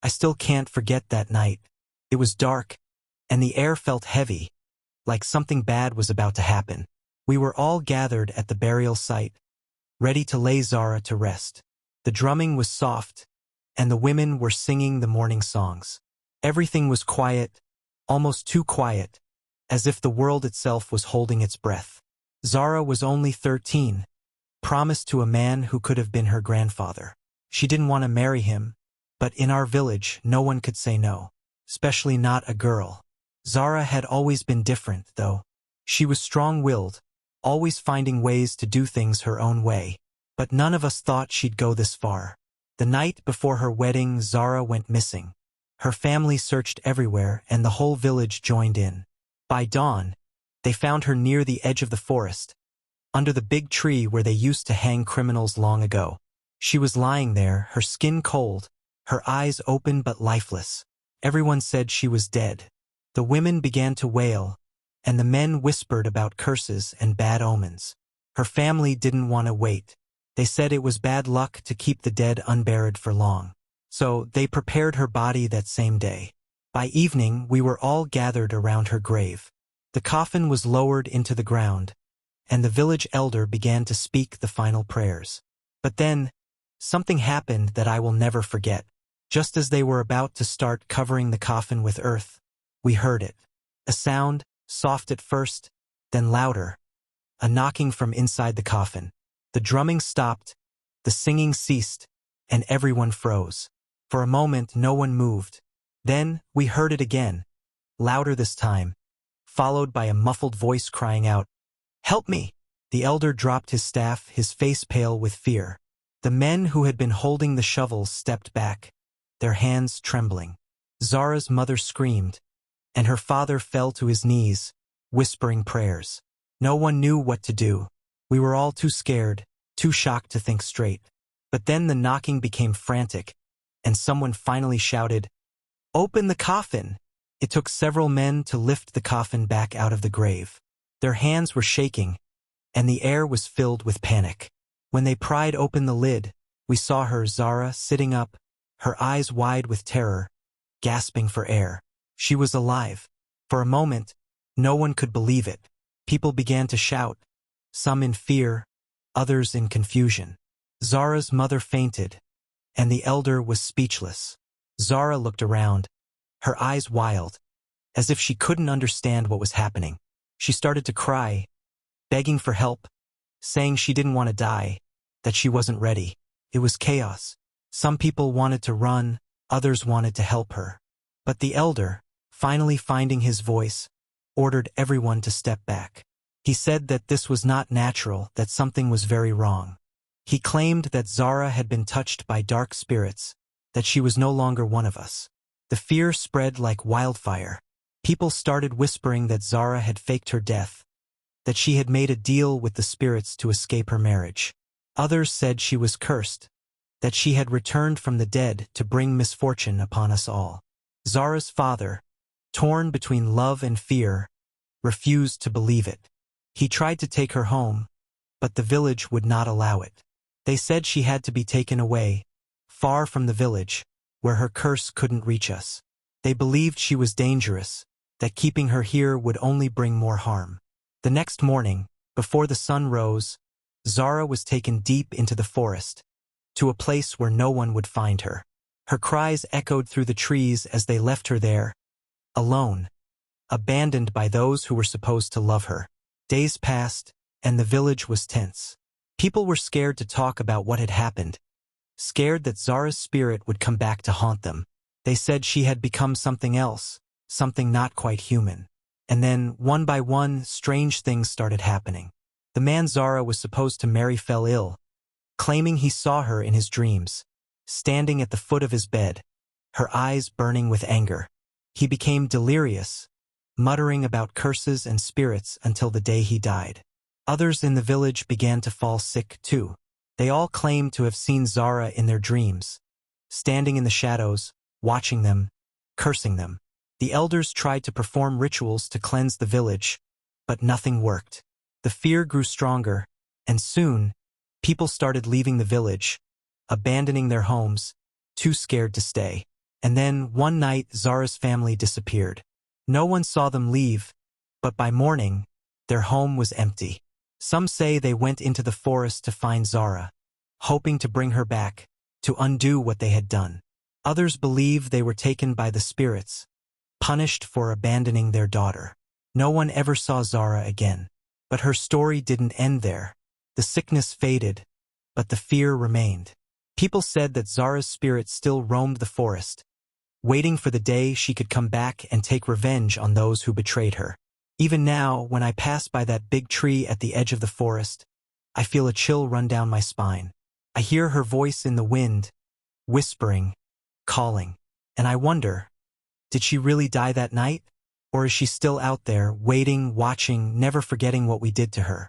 I still can't forget that night. It was dark, and the air felt heavy, like something bad was about to happen. We were all gathered at the burial site, ready to lay Zara to rest. The drumming was soft, and the women were singing the morning songs. Everything was quiet, almost too quiet, as if the world itself was holding its breath. Zara was only 13, promised to a man who could have been her grandfather. She didn't want to marry him, but in our village no one could say no, especially not a girl. Zara had always been different, though. She was strong-willed, always finding ways to do things her own way. But none of us thought she'd go this far. The night before her wedding, Zara went missing. Her family searched everywhere, and the whole village joined in. By dawn, they found her near the edge of the forest, under the big tree where they used to hang criminals long ago. She was lying there, her skin cold, her eyes open but lifeless. Everyone said she was dead. The women began to wail, and the men whispered about curses and bad omens. Her family didn't want to wait. They said it was bad luck to keep the dead unburied for long. So they prepared her body that same day. By evening, we were all gathered around her grave. The coffin was lowered into the ground, and the village elder began to speak the final prayers. But then, something happened that I will never forget. Just as they were about to start covering the coffin with earth, we heard it. A sound, soft at first, then louder. A knocking from inside the coffin. The drumming stopped, the singing ceased, and everyone froze. For a moment, no one moved. Then, we heard it again, louder this time, followed by a muffled voice crying out, "Help me!" The elder dropped his staff, his face pale with fear. The men who had been holding the shovels stepped back, their hands trembling. Zara's mother screamed, and her father fell to his knees, whispering prayers. No one knew what to do. We were all too scared, too shocked to think straight. But then the knocking became frantic, and someone finally shouted, "Open the coffin!" It took several men to lift the coffin back out of the grave. Their hands were shaking, and the air was filled with panic. When they pried open the lid, we saw her, Zara, sitting up, her eyes wide with terror, gasping for air. She was alive. For a moment, no one could believe it. People began to shout, some in fear, others in confusion. Zara's mother fainted, and the elder was speechless. Zara looked around, her eyes wild, as if she couldn't understand what was happening. She started to cry, begging for help, saying she didn't want to die, that she wasn't ready. It was chaos. Some people wanted to run, others wanted to help her. But the elder, finally finding his voice, ordered everyone to step back. He said that this was not natural, that something was very wrong. He claimed that Zara had been touched by dark spirits, that she was no longer one of us. The fear spread like wildfire. People started whispering that Zara had faked her death, that she had made a deal with the spirits to escape her marriage. Others said she was cursed, that she had returned from the dead to bring misfortune upon us all. Zara's father, torn between love and fear, refused to believe it. He tried to take her home, but the village would not allow it. They said she had to be taken away, far from the village, where her curse couldn't reach us. They believed she was dangerous, that keeping her here would only bring more harm. The next morning, before the sun rose, Zara was taken deep into the forest, to a place where no one would find her. Her cries echoed through the trees as they left her there, alone, abandoned by those who were supposed to love her. Days passed, and the village was tense. People were scared to talk about what had happened, scared that Zara's spirit would come back to haunt them. They said she had become something else, something not quite human. And then, one by one, strange things started happening. The man Zara was supposed to marry fell ill, claiming he saw her in his dreams, standing at the foot of his bed, her eyes burning with anger. He became delirious, muttering about curses and spirits until the day he died. Others in the village began to fall sick too. They all claimed to have seen Zara in their dreams, standing in the shadows, watching them, cursing them. The elders tried to perform rituals to cleanse the village, but nothing worked. The fear grew stronger, and soon, people started leaving the village, abandoning their homes, too scared to stay. And then, one night, Zara's family disappeared. No one saw them leave, but by morning, their home was empty. Some say they went into the forest to find Zara, hoping to bring her back, to undo what they had done. Others believe they were taken by the spirits, punished for abandoning their daughter. No one ever saw Zara again. But her story didn't end there. The sickness faded, but the fear remained. People said that Zara's spirit still roamed the forest, waiting for the day she could come back and take revenge on those who betrayed her. Even now, when I pass by that big tree at the edge of the forest, I feel a chill run down my spine. I hear her voice in the wind, whispering, calling. And I wonder, did she really die that night? Or is she still out there, waiting, watching, never forgetting what we did to her?